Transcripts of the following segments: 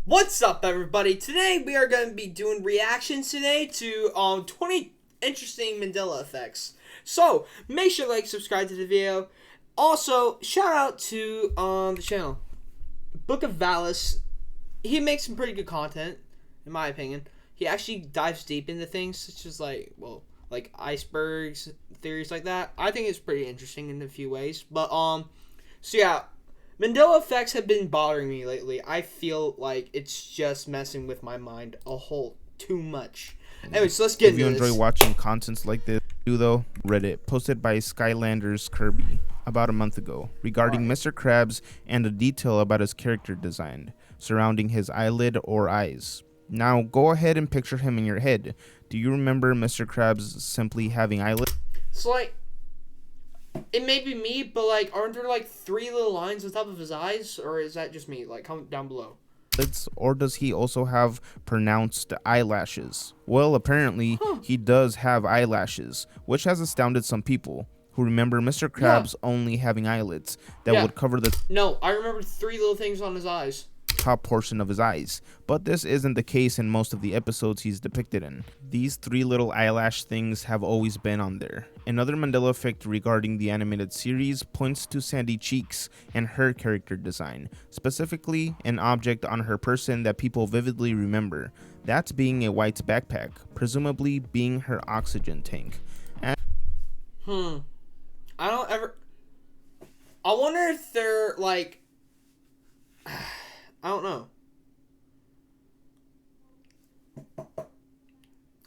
What's up, everybody? Today we are going to be doing reactions today to 20 interesting Mandela effects. So make sure to like, subscribe to the video. Also, shout out to the channel Book of Valis. He makes some pretty good content, in my opinion. He actually dives deep into things such as like icebergs, theories like that. I think it's pretty interesting in a few ways. But so yeah. Mandela effects have been bothering me lately. I feel like it's just messing with my mind a whole too much. Anyways, so let's get into this. If you enjoy watching contents like this, though, Reddit posted by Skylanders Kirby about a month ago regarding Mr. Krabs and a detail about his character design surrounding his eyelid or eyes. Now, go ahead and picture him in your head. Do you remember Mr. Krabs simply having eyelids? So like, it may be me, but like, aren't there like 3 little lines on top of his eyes, or is that just me? Like, comment down below. Or does he also have pronounced eyelashes? Well, apparently he does have eyelashes, which has astounded some people who remember Mr. Krabs only having eyelids that would cover the I remember 3 little things on his eyes. Top portion of his eyes, but this isn't the case in most of the episodes he's depicted in. These 3 little eyelash things have always been on there. Another Mandela effect regarding the animated series points to Sandy Cheeks and her character design, specifically an object on her person that people vividly remember, that's being a white backpack, presumably being her oxygen tank. I wonder if they're like, I don't know.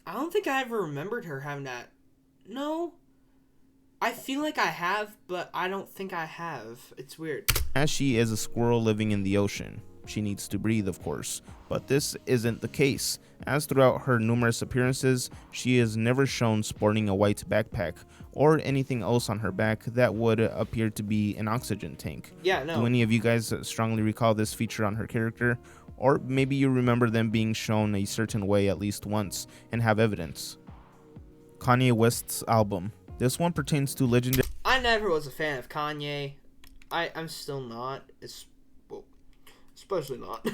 I don't think I ever remembered her having that. No. I feel like I have, but I don't think I have. It's weird. As she is a squirrel living in the ocean. She needs to breathe, of course, but this isn't the case, as throughout her numerous appearances, she is never shown sporting a white backpack or anything else on her back that would appear to be an oxygen tank. Yeah, no. Do any of you guys strongly recall this feature on her character? Or maybe you remember them being shown a certain way at least once and have evidence. Kanye West's album. This one pertains to legendary. I never was a fan of Kanye. I'm still not. Especially not.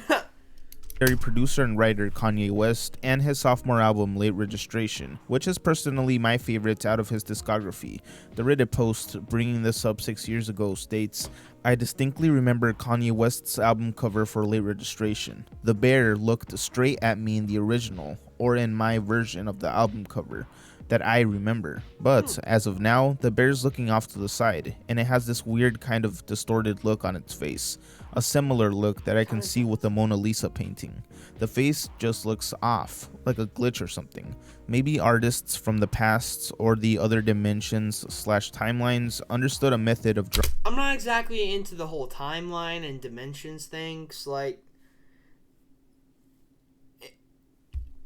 Producer and writer Kanye West and his sophomore album Late Registration, which is personally my favorite out of his discography. The Reddit post bringing this up 6 years ago states, I distinctly remember Kanye West's album cover for Late Registration. The bear looked straight at me in the original, or in my version of the album cover that I remember, but as of now, the bear's looking off to the side, and it has this weird kind of distorted look on its face, a similar look that I can see with the Mona Lisa painting. The face just looks off, like a glitch or something. Maybe artists from the past or the other dimensions / timelines understood a method of I'm not exactly into the whole timeline and dimensions things, like,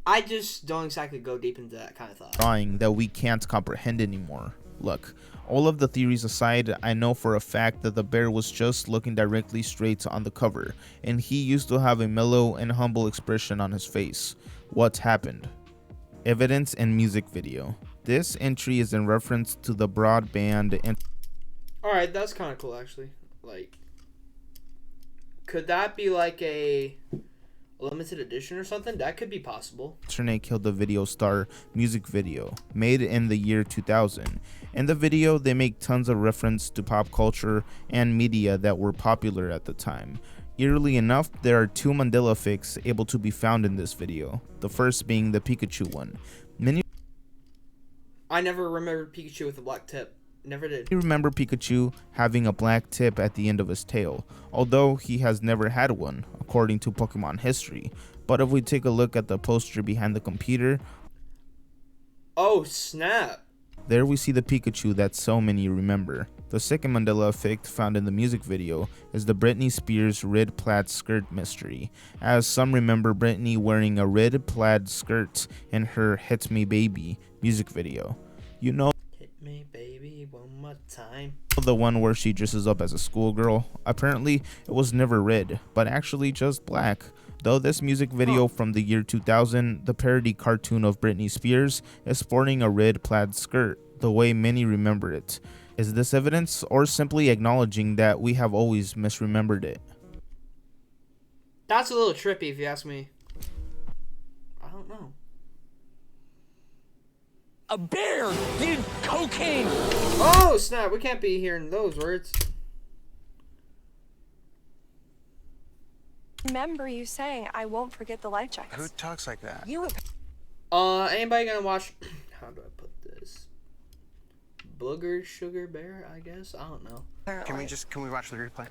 I just don't exactly go deep into that kind of thought. Drawing that we can't comprehend anymore. Look, all of the theories aside, I know for a fact that the bear was just looking directly straight on the cover, and he used to have a mellow and humble expression on his face. What happened? Evidence and music video. This entry is in reference to the broadband and alright, that's kind of cool actually. Like, could that be like a limited edition or something? That could be possible. Internet Killed the Video Star music video made in the year 2000. In the video, they make tons of reference to pop culture and media that were popular at the time. Eerily enough, there are 2 Mandela effects able to be found in this video, the first being the Pikachu one. I never remembered Pikachu with a black tip. Never did. You remember Pikachu having a black tip at the end of his tail, although he has never had one, according to Pokemon history. But if we take a look at the poster behind the computer, oh snap! There we see the Pikachu that so many remember. The second Mandela effect found in the music video is the Britney Spears red plaid skirt mystery, as some remember Britney wearing a red plaid skirt in her Hit Me Baby music video. You know, Hit me baby one more time. The one where she dresses up as a schoolgirl. Apparently it was never red, but actually just black. Though this music video from the year 2000, the parody cartoon of Britney Spears, is sporting a red plaid skirt, the way many remember it. Is this evidence or simply acknowledging that we have always misremembered it? That's a little trippy if you ask me. I don't know. A bear did cocaine. Oh, snap. We can't be hearing those words. Remember you saying I won't forget the life jackets. Who talks like that? You. Anybody gonna watch? How do I put this? Booger Sugar Bear, I guess. I don't know. Can we watch the replay?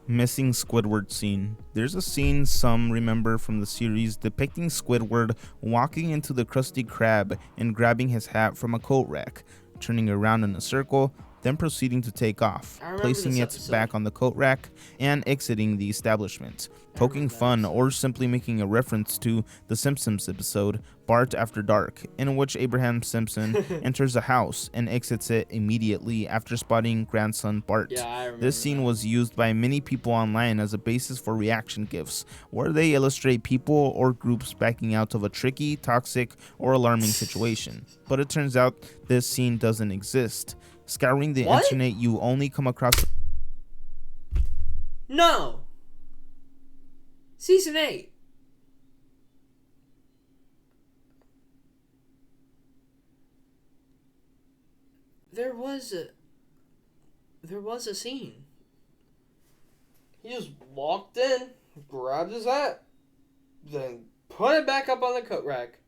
Missing Squidward scene. There's a scene some remember from the series depicting Squidward walking into the Krusty Krab and grabbing his hat from a coat rack, turning around in a circle, then proceeding to take off, placing it back on the coat rack, and exiting the establishment, poking fun or simply making a reference to the Simpsons episode Bart After Dark, in which Abraham Simpson enters a house and exits it immediately after spotting grandson Bart. This scene was used by many people online as a basis for reaction GIFs, where they illustrate people or groups backing out of a tricky, toxic, or alarming situation. But it turns out this scene doesn't exist. Scouring the internet, you only come across... No! Season 8. There was a scene. He just walked in, grabbed his hat, then put it back up on the coat rack.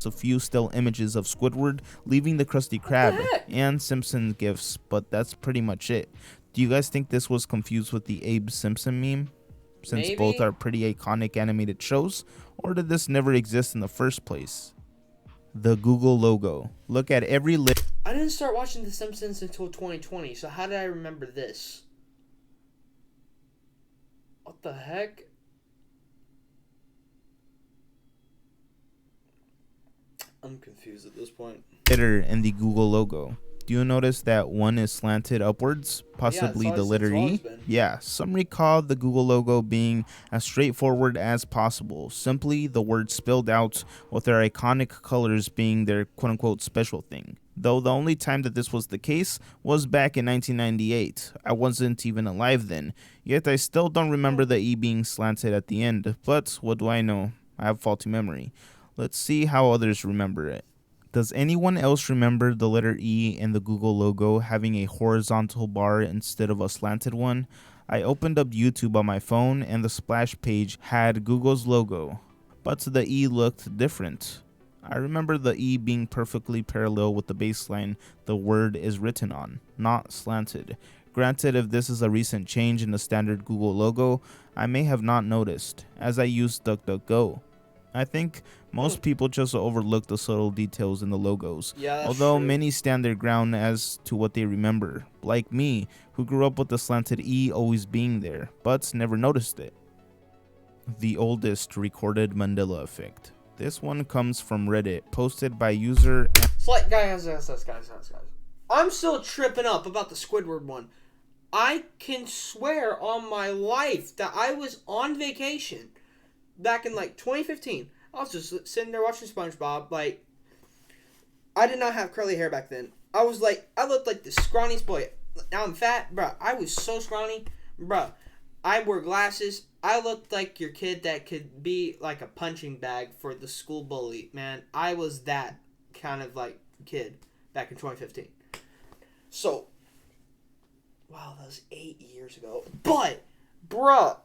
A few still images of Squidward leaving the Krusty Krab and Simpson gifs, but that's pretty much it. Do you guys think this was confused with the Abe Simpson meme, since both are pretty iconic animated shows, or did this never exist in the first place? The Google logo. Look at every I didn't start watching The Simpsons until 2020, so how did I remember this? What the heck? I'm confused at this point. Letter in the Google logo. Do you notice that one is slanted upwards, possibly the letter E? Yeah, some recall the Google logo being as straightforward as possible, simply the word spelled out with their iconic colors being their quote-unquote special thing. Though the only time that this was the case was back in 1998. I wasn't even alive then, yet I still don't remember the E being slanted at the end, but what do I know? I have faulty memory. Let's see how others remember it. Does anyone else remember the letter E in the Google logo having a horizontal bar instead of a slanted one? I opened up YouTube on my phone and the splash page had Google's logo, but the E looked different. I remember the E being perfectly parallel with the baseline the word is written on, not slanted. Granted, if this is a recent change in the standard Google logo, I may have not noticed, as I used DuckDuckGo. I think most people just overlook the subtle details in the logos, although many stand their ground as to what they remember, like me, who grew up with the slanted E always being there, but never noticed it. The oldest recorded Mandela effect. This one comes from Reddit, posted by user... Guys. I'm still tripping up about the Squidward one. I can swear on my life that I was on vacation back in like 2015. I was just sitting there watching SpongeBob. Like, I did not have curly hair back then. I looked like the scrawniest boy. Now I'm fat, bro. I was so scrawny, bro. I wore glasses. I looked like your kid that could be like a punching bag for the school bully. Man, I was that kind of like kid back in 2015. So, wow, that was 8 years ago. But, bruh,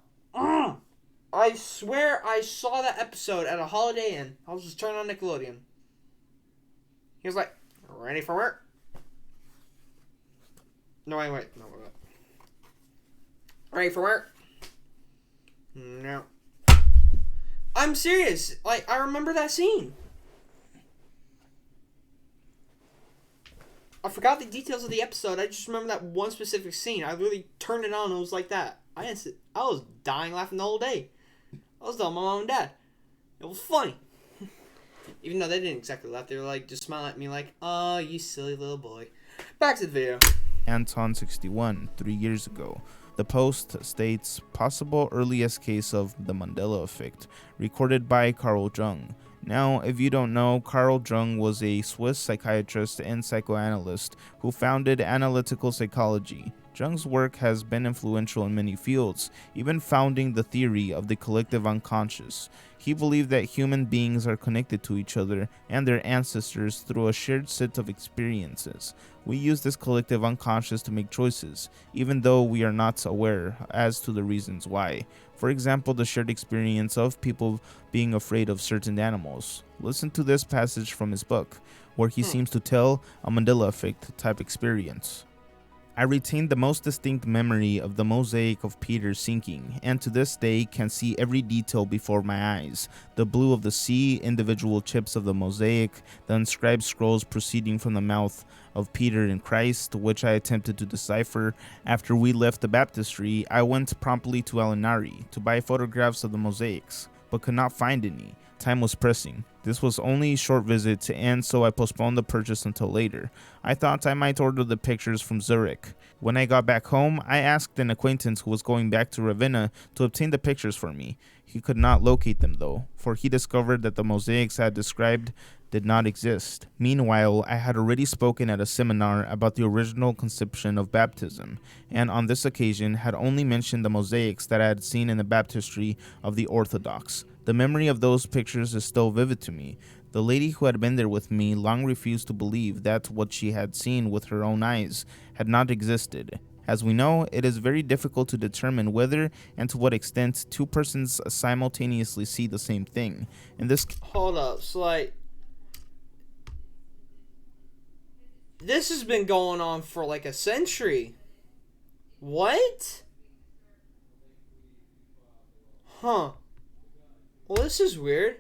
I swear I saw that episode at a Holiday Inn. I was just turning on Nickelodeon. He was like, ready for work? No, wait. No, wait. Ready for work? No. I'm serious. Like, I remember that scene. I forgot the details of the episode. I just remember that one specific scene. I literally turned it on and it was like that. I was dying laughing the whole day. I was telling my mom and dad. It was funny. Even though they didn't exactly laugh. They were like, just smiling at me like, oh, you silly little boy. Back to the video. Anton61, 3 years ago. The post states, possible earliest case of the Mandela effect, recorded by Carl Jung. Now, if you don't know, Carl Jung was a Swiss psychiatrist and psychoanalyst who founded analytical psychology. Jung's work has been influential in many fields, even founding the theory of the collective unconscious. He believed that human beings are connected to each other and their ancestors through a shared set of experiences. We use this collective unconscious to make choices, even though we are not aware as to the reasons why. For example, the shared experience of people being afraid of certain animals. Listen to this passage from his book, where he seems to tell a Mandela effect type experience. I retain the most distinct memory of the mosaic of Peter sinking, and to this day can see every detail before my eyes. The blue of the sea, individual chips of the mosaic, the inscribed scrolls proceeding from the mouth of Peter and Christ, which I attempted to decipher. After we left the baptistry, I went promptly to Alinari to buy photographs of the mosaics, but could not find any. Time was pressing. This was only a short visit, and so I postponed the purchase until later. I thought I might order the pictures from Zurich. When I got back home, I asked an acquaintance who was going back to Ravenna to obtain the pictures for me. He could not locate them though, for he discovered that the mosaics I had described did not exist. Meanwhile, I had already spoken at a seminar about the original conception of baptism, and on this occasion had only mentioned the mosaics that I had seen in the baptistry of the Orthodox. The memory of those pictures is still vivid to me. The lady who had been there with me long refused to believe that what she had seen with her own eyes had not existed. As we know, it is very difficult to determine whether and to what extent two persons simultaneously see the same thing. In this Hold up, so like, this has been going on for like a century. What? Huh. Well, this is weird.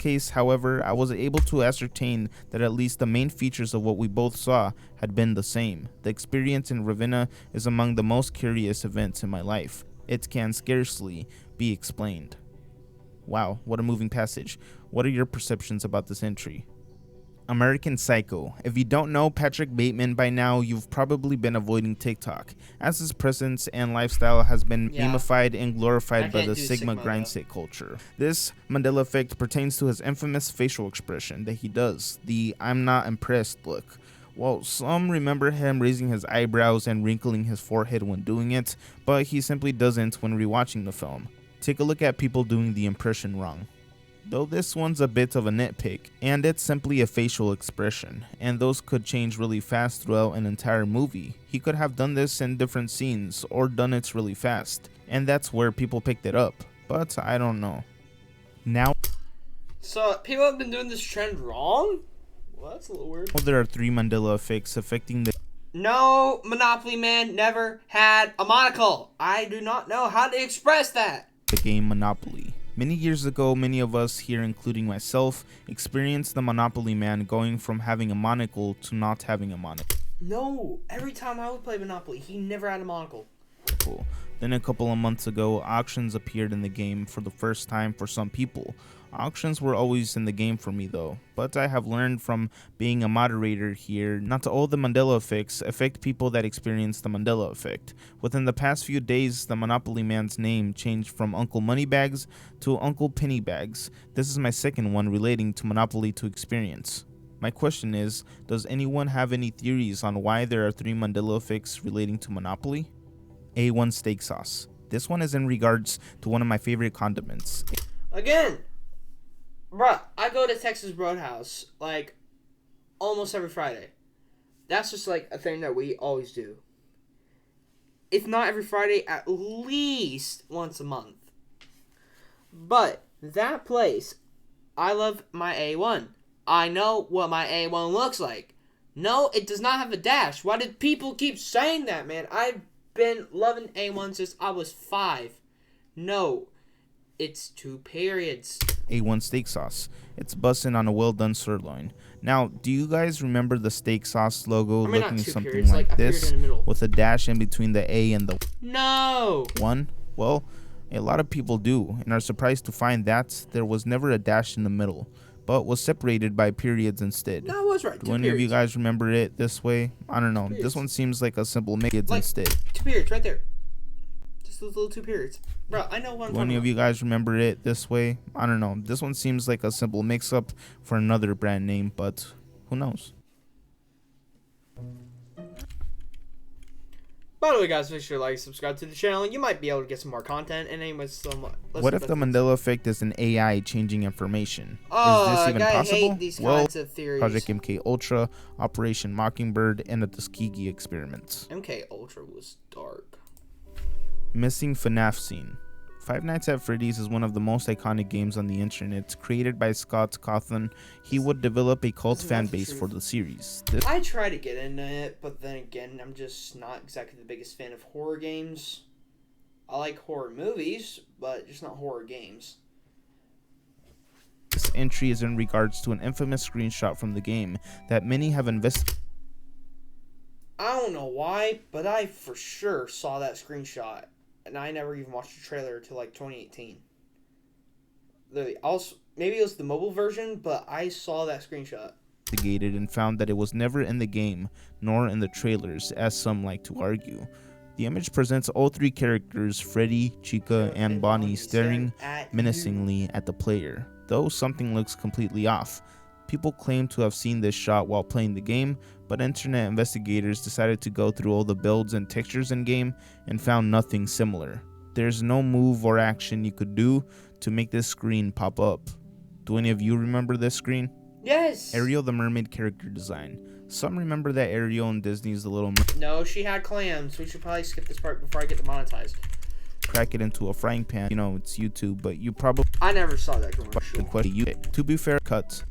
case, however, I was able to ascertain that at least the main features of what we both saw had been the same. The experience in Ravenna is among the most curious events in my life. It can scarcely be explained. Wow, what a moving passage. What are your perceptions about this entry? American Psycho. If you don't know Patrick Bateman by now, you've probably been avoiding TikTok, as his presence and lifestyle has been gamified and glorified by the Sigma grindset culture. This Mandela effect pertains to his infamous facial expression that he does, the "I'm not impressed" look. Well, some remember him raising his eyebrows and wrinkling his forehead when doing it, but he simply doesn't when rewatching the film. Take a look at people doing the impression wrong. Though this one's a bit of a nitpick, and it's simply a facial expression, and those could change really fast throughout an entire movie. He could have done this in different scenes, or done it really fast, and that's where people picked it up, but I don't know. Now, So, people have been doing this trend wrong? Well, that's a little weird. there are 3 Mandela effects affecting the No, Monopoly Man never had a monocle. I do not know how to express that. game Monopoly. Many years ago, many of us here, including myself, experienced the Monopoly Man going from having a monocle to not having a monocle. No, every time I would play Monopoly, he never had a monocle. Then a couple of months ago, auctions appeared in the game for the first time for some people. Auctions were always in the game for me though, but I have learned from being a moderator here not all the Mandela effects affect people that experience the Mandela effect. Within the past few days, the Monopoly Man's name changed from Uncle Moneybags to Uncle Pennybags. This is my second one relating to Monopoly to experience. My question is, does anyone have any theories on why there are 3 Mandela effects relating to Monopoly? A1 steak sauce. This one is in regards to one of my favorite condiments. Again, bruh, I go to Texas Roadhouse like almost every Friday. That's just like a thing that we always do. If not every Friday, at least once a month. But that place, I love my A1. I know what my A1 looks like. No, it does not have a dash. Why did people keep saying that, man? I've been loving A1 since I was 5. No, it's 2 periods. A1 steak sauce. It's bussin' on a well done sirloin. Now, do you guys remember the steak sauce logo looking something periods, like a period this in the middle. with a dash in between the A and the No. 1? Well, a lot of people do and are surprised to find that there was never a dash in the middle, but was separated by periods instead. No, I was right. Do any of you guys remember it this way? I don't know. This one seems like a simple periods like, instead. 2 periods right there. Just those little 2 periods. Bro, I know what I'm Do talking any about. of you guys remember it this way? I don't know. This one seems like a simple mix-up for another brand name, but who knows? By the way, guys, make sure to like, subscribe to the channel. You might be able to get some more content. And anyways, so much. What if the Mandela effect is an AI changing information? Oh, is this even I possible? hate these Well, kinds of theories. Project MK Ultra, Operation Mockingbird, and the Tuskegee experiments. MK Ultra was dark. Missing FNAF scene. Five Nights at Freddy's is one of the most iconic games on the internet. Created by Scott Cawthon, he would develop a cult fan base for the series. I try to get into it, but then again, I'm just not exactly the biggest fan of horror games. I like horror movies, but just not horror games. This entry is in regards to an infamous screenshot from the game that many have investigated. I don't know why, but I for sure saw that screenshot. And I never even watched the trailer until like 2018. Literally, also, maybe it was the mobile version, but I saw that screenshot. And found that it was never in the game, nor in the trailers, as some like to argue. The image presents all three characters, Freddy, Chica, and Bonnie, staring menacingly at the player, though something looks completely off. People claim to have seen this shot while playing the game, but internet investigators decided to go through all the builds and textures in game and found nothing similar. There's no move or action you could do to make this screen pop up. Do any of you remember this screen? Yes! Ariel the Mermaid character design. Some remember that Ariel in Disney's The Little Mermaid. No, she had clams. We should probably skip this part before I get demonetized. Crack it into a frying pan. You know, it's YouTube, but you probably... I never saw that commercial. To be fair, cuts.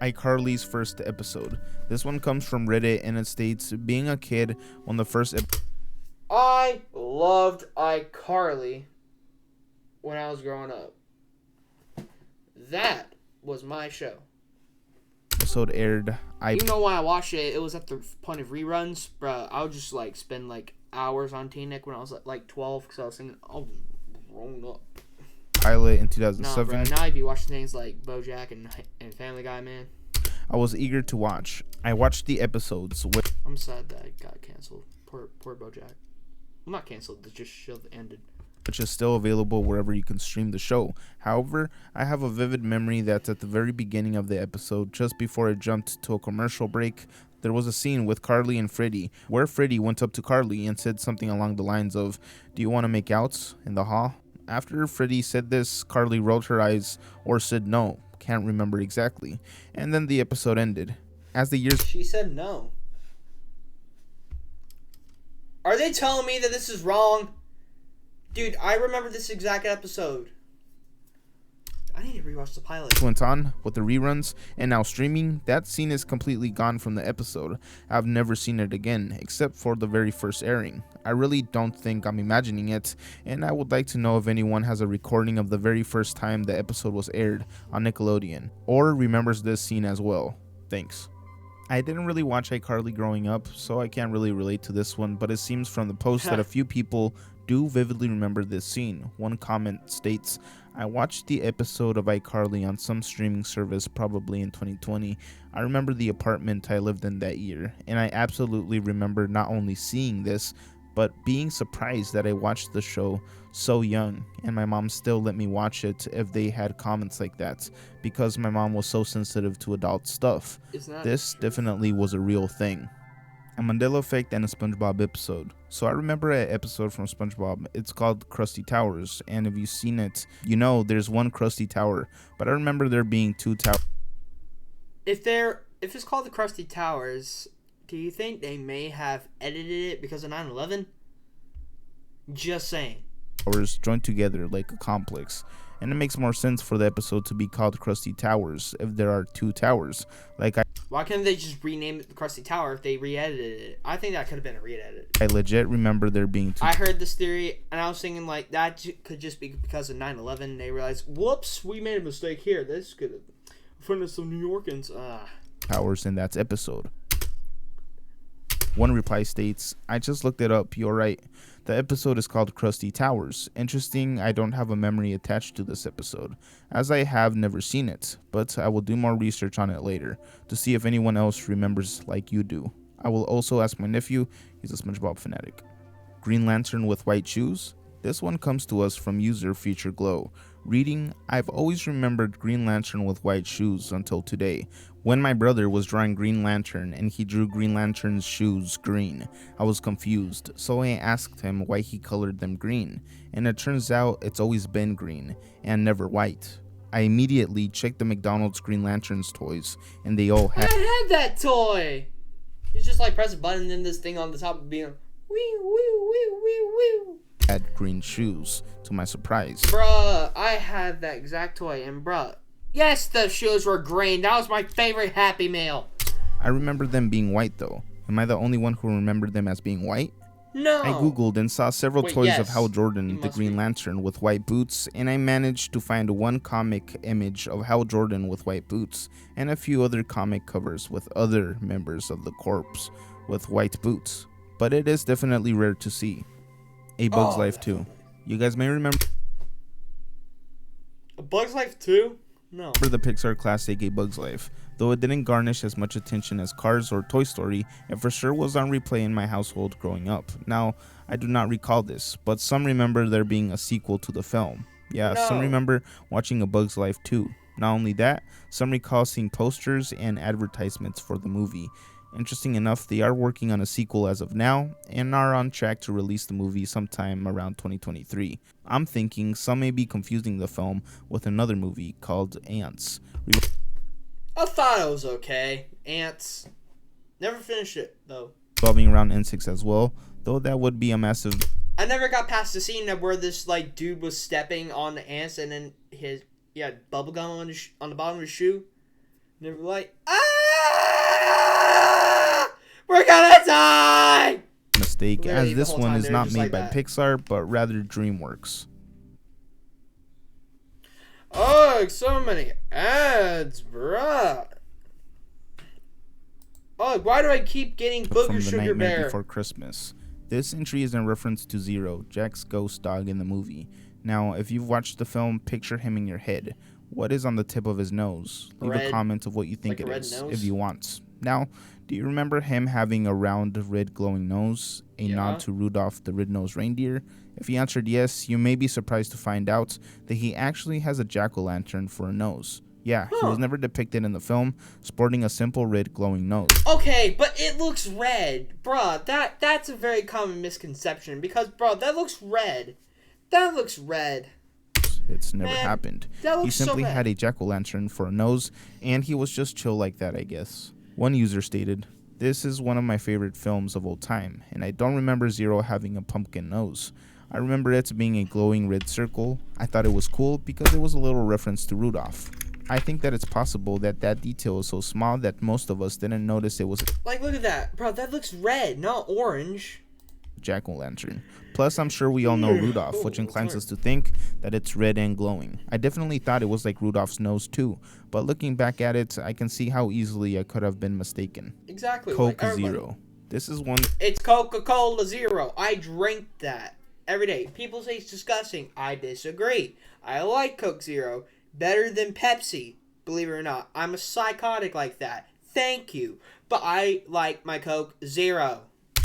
iCarly's first episode. This one comes from Reddit and it states, being a kid on the first I loved iCarly when I was growing up. That was my show. episode aired, Even though when I watched it, it was at the point of reruns, bro. I would just like spend like hours on T-Nick when I was like 12 because I was thinking, oh, grown up. pilot in Nah, 2007. bro. Now I'd be watching things like BoJack and Family Guy, man. I was eager to watch. I watched the episodes with I'm sad that it got canceled. Poor BoJack. Well, not canceled. The just show ended. which is still available wherever you can stream the show. However, I have a vivid memory that at the very beginning of the episode, just before it jumped to a commercial break, there was a scene with Carly and Freddy, where Freddy went up to Carly and said something along the lines of, "Do you want to make out in the hall?" After Freddy said this, Carly rolled her eyes or said no, can't remember exactly, and then the episode ended. As the years She said no. Are they telling me that this is wrong? Dude, I remember this exact episode. I need to rewatch the pilot. went on with the reruns and now streaming, that scene is completely gone from the episode. I've never seen it again, except for the very first airing. I really don't think I'm imagining it, and I would like to know if anyone has a recording of the very first time the episode was aired on Nickelodeon, or remembers this scene as well. Thanks. I didn't really watch iCarly growing up, so I can't really relate to this one, but it seems from the post that a few people do vividly remember this scene. One comment states, "I watched the episode of iCarly on some streaming service probably in 2020. I remember the apartment I lived in that year, and I absolutely remember not only seeing this, but being surprised that I watched the show so young, and my mom still let me watch it if they had comments like that, because my mom was so sensitive to adult stuff. This definitely was a real thing." A Mandela effect and a SpongeBob episode. So I remember an episode from SpongeBob. It's called Krusty Towers, and if you've seen it, you know there's one Krusty Tower, but I remember there being two towers. If it's called the Krusty Towers, do you think they may have edited it because of 9/11? Just saying. Towers joined together like a complex, and it makes more sense for the episode to be called Krusty Towers if there are two towers. Why couldn't they just rename it the Krusty Tower if they re-edited it? I think that could have been a re-edit. I legit remember there being two. I heard this theory, and I was thinking like that could just be because of 9/11. They realized, whoops, we made a mistake here. This could have offended some New Yorkans. Towers in that episode. One reply states, "I just looked it up, you're right. The episode is called Krusty Towers. Interesting, I don't have a memory attached to this episode, as I have never seen it, but I will do more research on it later, to see if anyone else remembers like you do. I will also ask my nephew, he's a SpongeBob fanatic." Green Lantern with white shoes? This one comes to us from user Future Glow. Reading, I've always remembered Green Lantern with white shoes until today. When my brother was drawing Green Lantern and he drew Green Lantern's shoes green, I was confused, so I asked him why he colored them green, and it turns out it's always been green, and never white. I immediately checked the McDonald's Green Lantern's toys, and they all I had that toy. You just like press a button and then this thing on the top would be wee wee wee wee wee. had green shoes, to my surprise. Bruh, I had that exact toy, and bruh, yes, the shoes were green. That was my favorite Happy Meal. I remember them being white though. Am I the only one who remembered them as being white? No. I googled and saw several Wait, toys yes. of Hal Jordan, It the must Green be. Lantern with white boots, and I managed to find one comic image of Hal Jordan with white boots, and a few other comic covers with other members of the Corps with white boots. But it is definitely rare to see. A Bug's Life too. You guys may remember A Bug's Life 2? No. the Pixar classic A Bug's Life. Though it didn't garnish as much attention as Cars or Toy Story, it for sure was on replay in my household growing up. Now, I do not recall this, but some remember there being a sequel to the film. Yeah, some No. remember watching A Bug's Life too. Not only that, some recall seeing posters and advertisements for the movie. Interesting enough, they are working on a sequel as of now, and are on track to release the movie sometime around 2023. I'm thinking some may be confusing the film with another movie called Ants. I thought it was okay. Ants. Never finished it, though. Revolving around insects as well, though that would be a massive I never got past the scene where this like dude was stepping on the ants and then he had bubble gum on on the bottom of his shoe. And they were like, ah, we're gonna die. mistake, Literally, as the this whole one time is they were not just made like by that. Pixar, but rather DreamWorks. Oh, so many ads, bruh. Oh, why do I keep getting From Booger The Sugar Nightmare Bear? Before Christmas. This entry is in reference to Zero, Jack's ghost dog in the movie. Now, if you've watched the film, picture him in your head. What is on the tip of his nose? Leave a Red. comment of what you think Like a it red is, nose? if you want. Now, do you remember him having a round, red, glowing nose? A Yeah. nod to Rudolph the Red-Nosed Reindeer? If you answered yes, you may be surprised to find out that he actually has a jack-o'-lantern for a nose. Yeah, he was never depicted in the film, sporting a simple red glowing nose. Okay, but it looks red. Bruh, that's a very common misconception because, bruh, that looks red. That looks red. It's never Man, happened. that He looks so simply bad. had a jack-o'-lantern for a nose, and he was just chill like that, I guess. One user stated, "This is one of my favorite films of all time, and I don't remember Zero having a pumpkin nose. I remember it being a glowing red circle. I thought it was cool because it was a little reference to Rudolph. I think that it's possible that that detail is so small that most of us didn't notice it was a Like, look at that. Bro, that looks red, not orange. jack-o'-lantern. Plus, I'm sure we all know Rudolph, which Oh, inclines sorry. us to think that it's red and glowing. I definitely thought it was like Rudolph's nose too, but looking back at it, I can see how easily I could have been mistaken. Exactly. Coke like everybody. Zero. This is one It's Coca-Cola Zero. I drink that every day. People say it's disgusting. I disagree. I like Coke Zero better than Pepsi. Believe it or not, I'm a psychotic like that. Thank you. But I like my Coke Zero.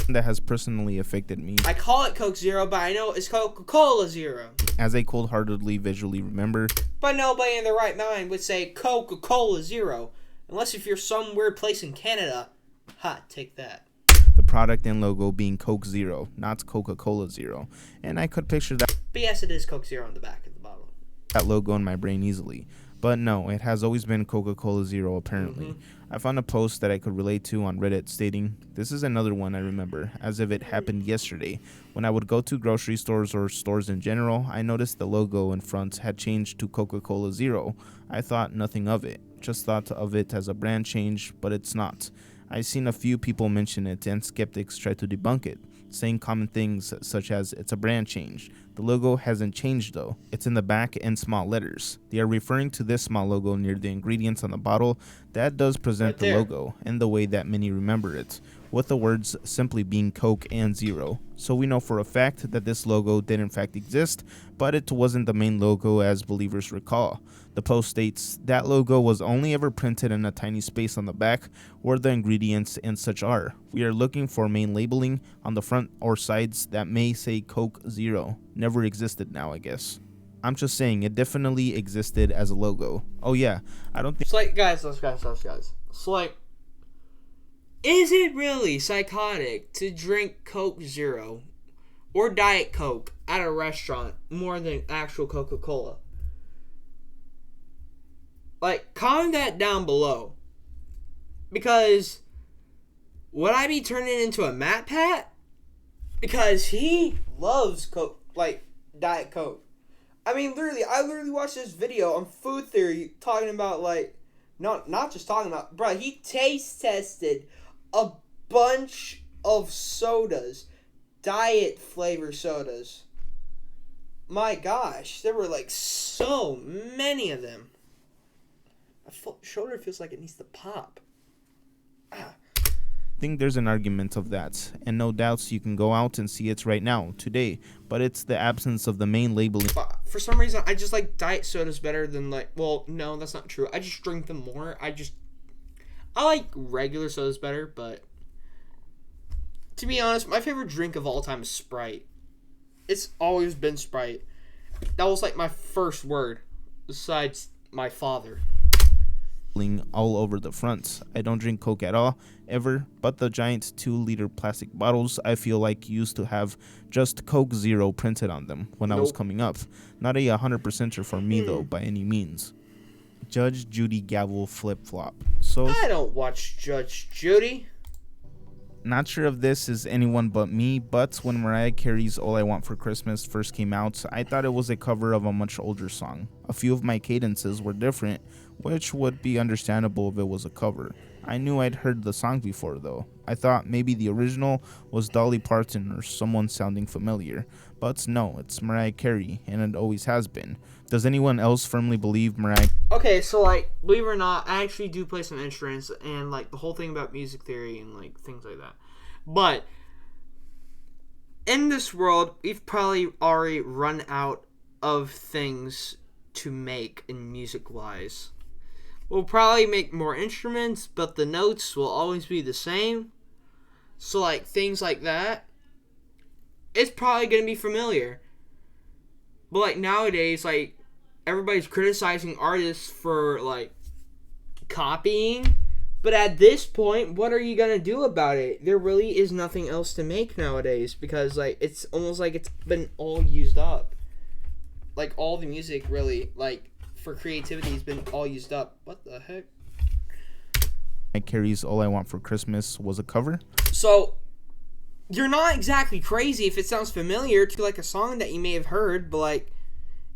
that has personally affected me, I call it Coke Zero, but I know it's Coca-Cola Zero. as I cold-heartedly visually remember. But nobody in their right mind would say Coca-Cola Zero. Unless if you're some weird place in Canada. Ha, take that. The product and logo being Coke Zero, not Coca-Cola Zero, and I could picture But yes, it is Coke Zero on the back of the bottle. that logo in my brain easily. But no, it has always been Coca-Cola Zero apparently. I found a post that I could relate to on Reddit stating, "This is another one I remember, as if it happened yesterday. When I would go to grocery stores or stores in general, I noticed the logo in front had changed to Coca-Cola Zero. I thought nothing of it, just thought of it as a brand change, but it's not. I've seen a few people mention it and skeptics try to debunk it, saying common things such as it's a brand change. The logo hasn't changed though. It's in the back in small letters. They are referring to this small logo near the ingredients on the bottle that does present Right the there. logo in the way that many remember it, with the words simply being Coke and Zero. So we know for a fact that this logo did in fact exist, but it wasn't the main logo as believers recall. The post states that logo was only ever printed in a tiny space on the back where the ingredients and such are. We are looking for main labeling on the front or sides that may say Coke Zero. Never existed now, I guess." I'm just saying it definitely existed as a logo. Oh yeah, I don't think It's like, guys. It's like, is it really psychotic to drink Coke Zero or Diet Coke at a restaurant more than actual Coca-Cola? Like, comment that down below. Because would I be turning into a Matt Pat? Because he loves Coke, like Diet Coke. I mean, I literally watched this video on Food Theory talking about, like, not just talking about, bro, he taste tested a bunch of sodas, diet flavor sodas. My gosh, there were like so many of them. My shoulder feels like it needs to pop. think there's an argument of that, and no doubts you can go out and see it right now, today, but it's the absence of the main labeling. For some reason, I just like diet sodas better than, like, well, no, that's not true. I just drink them more. I like regular sodas better, but to be honest, my favorite drink of all time is Sprite. It's always been Sprite. That was like my first word, besides my father. All over the front. I don't drink Coke at all, ever, but the giant 2-liter plastic bottles I feel like used to have just Coke Zero printed on them when I was coming up. Not a 100%er for me though, by any means. Judge Judy gavel flip-flop. So I don't watch Judge Judy. not sure if this is anyone but me, but when Mariah Carey's All I Want for Christmas first came out, I thought it was a cover of a much older song. A few of my cadences were different, which would be understandable if it was a cover. I knew I'd heard the song before though. I thought maybe the original was Dolly Parton or someone sounding familiar, but no, it's Mariah Carey, and it always has been. Does anyone else firmly believe Mariah? Okay, so, like, believe it or not, I actually do play some instruments and, like, the whole thing about music theory and, like, things like that. But in this world, we've probably already run out of things to make in music-wise. We'll probably make more instruments, but the notes will always be the same. So, like, things like that, it's probably going to be familiar. But, like, nowadays, like, everybody's criticizing artists for, like, copying. But at this point, what are you going to do about it? There really is nothing else to make nowadays. Because, like, it's almost like it's been all used up. Like, all the music, really, like, for creativity has been all used up. What the heck? Mariah Carey's All I Want for Christmas was a cover? So, you're not exactly crazy if it sounds familiar to, like, a song that you may have heard. But, like,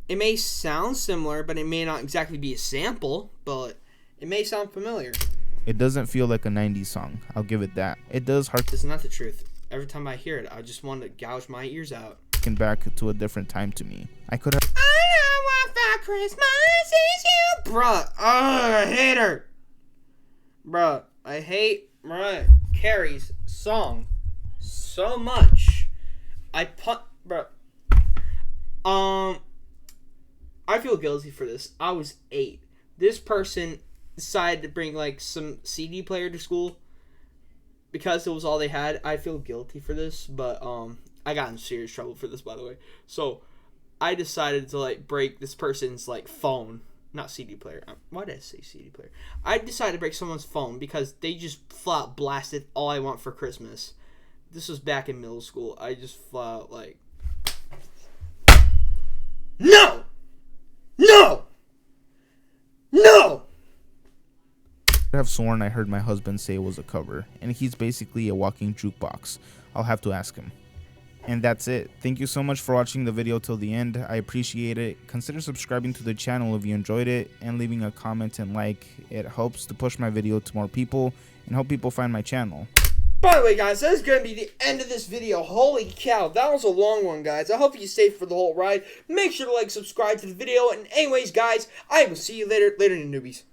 it may sound similar, but it may not exactly be a sample. But it may sound familiar. It doesn't feel like a 90s song, I'll give it that. It does It's not the truth. Every time I hear it, I just want to gouge my ears out. harken back to a different time to me. I could have All I want for Christmas is you. Bruh, I hate her. Bruh, I hate Mariah Carey's song so much. Bruh. I feel guilty for this. I was 8. This person decided to bring, like, some CD player to school because it was all they had. I feel guilty for this, but I got in serious trouble for this, by the way. So I decided to, like, break this person's, like, phone. Not CD player. Why did I say CD player? I decided to break someone's phone because they just flat blasted All I Want for Christmas. This was back in middle school. I just flat like, no! No! No! have sworn I heard my husband say it was a cover, and he's basically a walking jukebox. I'll have to ask him. And that's it. Thank you so much for watching the video till the end. I appreciate it. Consider subscribing to the channel if you enjoyed it, and leaving a comment and like. It helps to push my video to more people and help people find my channel. By the way, guys, that is going to be the end of this video. Holy cow, that was a long one, guys. I hope you stayed for the whole ride. Make sure to like, subscribe to the video, and anyways, guys, I will see you later, newbies.